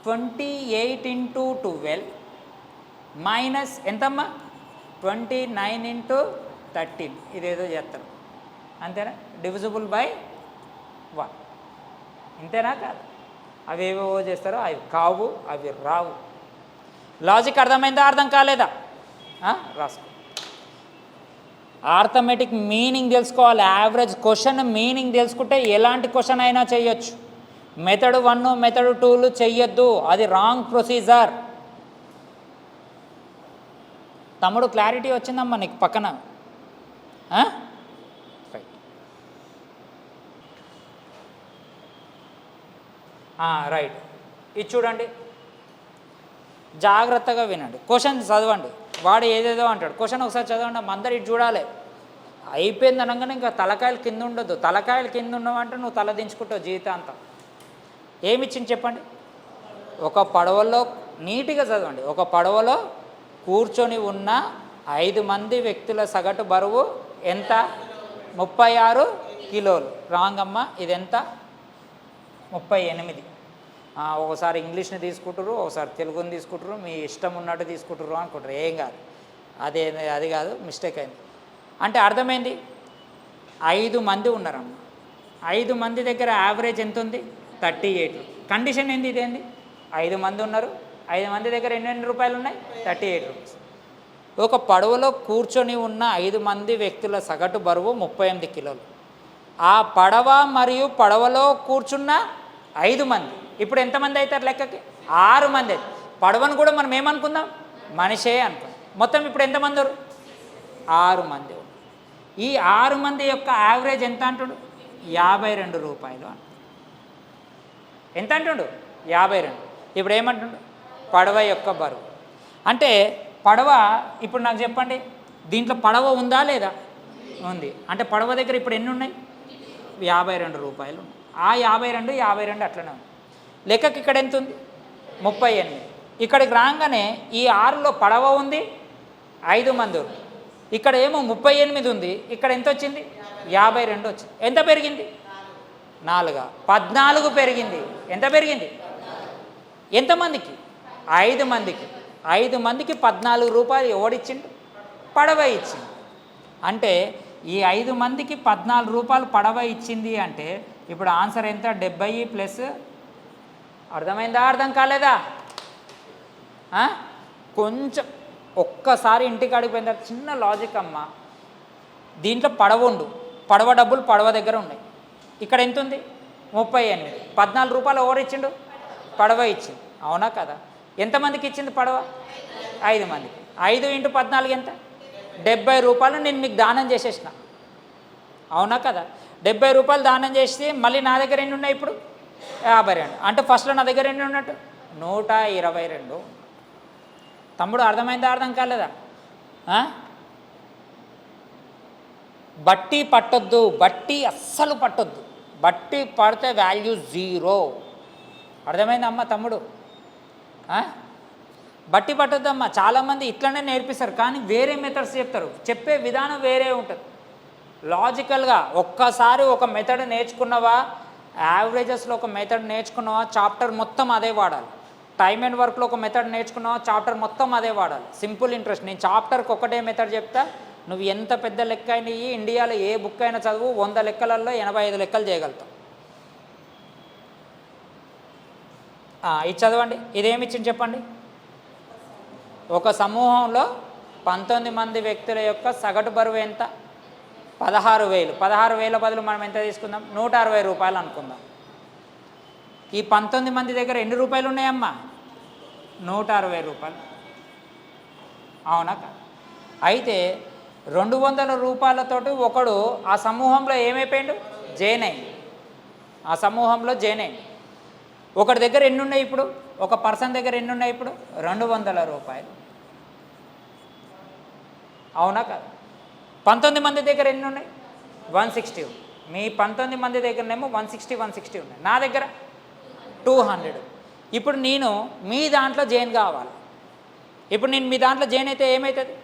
28 × 12 మైనస్ ఎంతమ్మా? 29 × 13 ఇదేదో చేస్తారు. అంతేనా? Divisible by 1. ఇంతేనా కాదు? అవి ఏవో చేస్తారో అవి కావు, అవి రావు. లాజిక్ అర్థమైందా? అర్థం కాలేదా? రాసుకో. ఆర్థమెటిక్ మీనింగ్ తెలుసుకోవాలి. యావరేజ్ క్వశ్చన్ మీనింగ్ తెలుసుకుంటే ఎలాంటి క్వశ్చన్ అయినా చేయొచ్చు. మెథడ్ 1 మెథడ్ 2లు చెయ్యొద్దు, అది రాంగ్ ప్రొసీజర్. తమ్ముడు క్లారిటీ వచ్చిందమ్మా నీకు పక్కన? రైట్. రైట్. ఇది చూడండి, జాగ్రత్తగా వినండి, క్వశ్చన్ చదవండి. వాడు ఏదేదో అంటాడు, క్వశ్చన్ ఒకసారి చదవండి. అందరు ఇటు చూడాలి. అయిపోయింది అనగానే ఇంకా తలకాయలు కింద ఉండొద్దు. తలకాయలు కింద ఉన్నావంటే నువ్వు తల దించుకుంటావు జీవితాంతం. ఏమిచ్చింది చెప్పండి? ఒక పడవలో, నీట్గా చదవండి, ఒక పడవలో కూర్చొని ఉన్న 5 మంది వ్యక్తుల సగటు బరువు ఎంత? 36 కిలోలు. రాంగ్ అమ్మ, ఇది ఎంత? 38. ఒకసారి ఇంగ్లీష్ని తీసుకుంటారు, ఒకసారి తెలుగుని తీసుకుంటారు, మీ ఇష్టం ఉన్నట్టు తీసుకుంటారు అనుకుంటారు. ఏం కాదు, అది కాదు, మిస్టేక్ అయింది. అంటే అర్థమైంది, 5 మంది ఉన్నారమ్మ. 5 మంది దగ్గర యావరేజ్ ఎంత ఉంది? 38. కండిషన్ ఏంది? ఇదేంది? 5 మంది ఉన్నారు, 5 మంది దగ్గర ఎన్ని రూపాయలు ఉన్నాయి? 38 రూపీస్. ఒక పడవలో కూర్చొని ఉన్న 5 మంది వ్యక్తుల సగటు బరువు 38 కిలోలు. ఆ పడవ మరియు పడవలో కూర్చున్న 5 మంది ఇప్పుడు ఎంతమంది అవుతారు లెక్కకి? 6 మంది. పడవను కూడా మనం ఏమనుకుందాం? మనిషే అనుకుందాం. మొత్తం ఇప్పుడు ఎంతమంది? 6 మంది. ఈ 6 మంది యొక్క యావరేజ్ ఎంత అంటుడు? 52 రూపాయలు. ఎంత అంటుండు? 52. ఇప్పుడు ఏమంటుండు? పడవ యొక్క బరువు. అంటే పడవ, ఇప్పుడు నాకు చెప్పండి, దీంట్లో పడవ ఉందా లేదా? ఉంది. అంటే పడవ దగ్గర ఇప్పుడు ఎన్ని ఉన్నాయి? 52 రూపాయలు. ఆ 52 అట్లనే ఉంది. లెక్కకి ఇక్కడ ఎంత ఉంది? 38. ఇక్కడికి రాగానే ఈ 6లో పడవ ఉంది, 5 మంది ఉంది. ఇక్కడ ఏమో 38 ఉంది, ఇక్కడ ఎంత వచ్చింది? 52 వచ్చింది. ఎంత పెరిగింది? 4. 14 పెరిగింది. ఎంత పెరిగింది? ఎంతమందికి? 5 మందికి. 5 మందికి 14 రూపాయలు ఎవడిచ్చిండు? పడవ ఇచ్చింది. అంటే ఈ 5 మందికి 14 రూపాయలు పడవ ఇచ్చింది. అంటే ఇప్పుడు ఆన్సర్ ఎంత? 70 ప్లస్. అర్థమైందా? అర్థం కాలేదా? కొంచెం ఒక్కసారి ఇంటికి అడిగిపోయిన చిన్న లాజిక్ అమ్మ. దీంట్లో పడవ ఉండు, పడవ డబ్బులు పడవ దగ్గర ఉన్నాయి. ఇక్కడ ఎంత ఉంది? 38. 14 రూపాయలు ఎవరు ఇచ్చిండు? పడవ ఇచ్చింది. అవునా కదా? ఎంతమందికి ఇచ్చింది పడవ? 5 మందికి. 5 × 14 ఎంత? 70 రూపాయలు నేను మీకు దానం చేసేసిన. అవునా కదా? 70 రూపాయలు దానం చేసి మళ్ళీ నా దగ్గర ఎన్ని ఉన్నాయి ఇప్పుడు? 52. అంటే ఫస్ట్లో నా దగ్గర ఎన్ని ఉన్నట్టు? 122. తమ్ముడు అర్థమైందా? అర్థం కాలేదా? బట్టి పట్టొద్దు, బట్టి అస్సలు పట్టొద్దు. బట్టి పడితే వాల్యూ 0. అర్థమైందమ్మా తమ్ముడు? బట్టి పట్టొద్దమ్మా. చాలామంది ఇట్లనే నేర్పిస్తారు, కానీ వేరే మెథడ్స్ చెప్తారు. చెప్పే విధానం వేరే ఉంటుంది. లాజికల్గా ఒక్కసారి ఒక మెథడ్ నేర్చుకున్నవా, యావరేజెస్లో ఒక మెథడ్ నేర్చుకున్నావా, చాప్టర్ మొత్తం అదే వాడాలి. టైమ్ అండ్ వర్క్లో ఒక మెథడ్ నేర్చుకున్నావా, చాప్టర్ మొత్తం అదే వాడాలి. Simple interest. నేను చాప్టర్కి ఒకటే మెథడ్ చెప్తా. నువ్వు ఎంత పెద్ద లెక్క అయినా ఇండియాలో ఏ బుక్ అయినా చదువు, 100 లెక్కలలో 85 లెక్కలు చేయగలుగుతావు. ఇది చదవండి. ఇదేమిచ్చింది చెప్పండి? ఒక సమూహంలో 19 మంది వ్యక్తుల యొక్క సగటు బరువు ఎంత? 16,000. 16,000 బదులు మనం ఎంత తీసుకుందాం? 160 రూపాయలు అనుకుందాం. ఈ 19 మంది దగ్గర ఎన్ని రూపాయలు ఉన్నాయమ్మా? 160 రూపాయలు. అవునా? అయితే 200 రూపాయలతోటి ఒకడు ఆ సమూహంలో ఏమైపోయాడు? జాయిన్ అయింది. ఆ సమూహంలో జాయిన్ అయింది. ఒకటి దగ్గర ఎన్ని ఉన్నాయి ఇప్పుడు? ఒక పర్సన్ దగ్గర ఎన్ని ఉన్నాయి ఇప్పుడు? 200 రూపాయలు. అవునా కదా? 19 మంది దగ్గర ఎన్ని ఉన్నాయి? 160. మీ 19 మంది దగ్గరనేమో 160 ఉన్నాయి. నా దగ్గర 200. ఇప్పుడు నేను మీ దాంట్లో జాయిన్ కావాలి. ఇప్పుడు నేను మీ దాంట్లో జాయిన్ అయితే ఏమవుతుంది?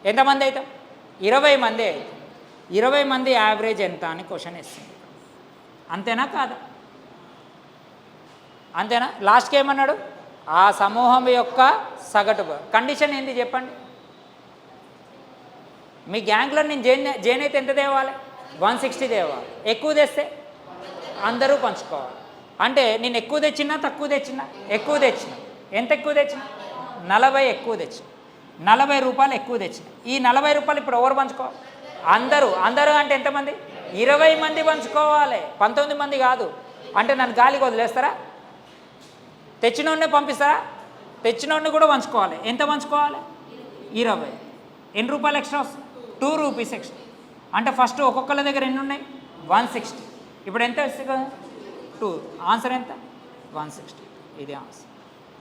ఎంతమంది అవుతాం? 20 మంది అవుతాం. 20 మంది యావరేజ్ ఎంత అని క్వశ్చన్ ఇస్తుంది. అంతేనా కాదా? అంతేనా? లాస్ట్కి ఏమన్నాడు? ఆ సమూహం యొక్క సగటు కండిషన్ ఏంటి చెప్పండి? మీ గ్యాంగ్లో నేను జాయిన్ అయితే ఎంత తేవాలి? 160 తేవాలి. ఎక్కువ తెస్తే అందరూ పంచుకోవాలి. అంటే నేను ఎక్కువ తెచ్చినా తక్కువ తెచ్చినా? ఎక్కువ తెచ్చిన. ఎంత ఎక్కువ తెచ్చిన? 40 ఎక్కువ తెచ్చిన. 40 రూపాయలు ఎక్కువ తెచ్చిన. ఈ 40 రూపాయలు ఇప్పుడు ఎవరు పంచుకోవాలి? అందరూ. అందరూ అంటే ఎంతమంది? 20 మంది పంచుకోవాలి, 19 మంది కాదు. అంటే నన్ను గాలికి వదిలేస్తారా? తెచ్చినోడినే పంపిస్తారా? తెచ్చినోడిని కూడా పంచుకోవాలి. ఎంత పంచుకోవాలి? 20. ఎన్ని రూపాయలు ఎక్స్ట్రా వస్తుంది? 2 రూపీస్ ఎక్స్ట్రా. అంటే ఫస్ట్ ఒక్కొక్కళ్ళ దగ్గర ఎన్ని ఉన్నాయి? 160. ఇప్పుడు ఎంత వస్తుంది? 2. ఆన్సర్ ఎంత? 160 ఇది ఆన్సర్.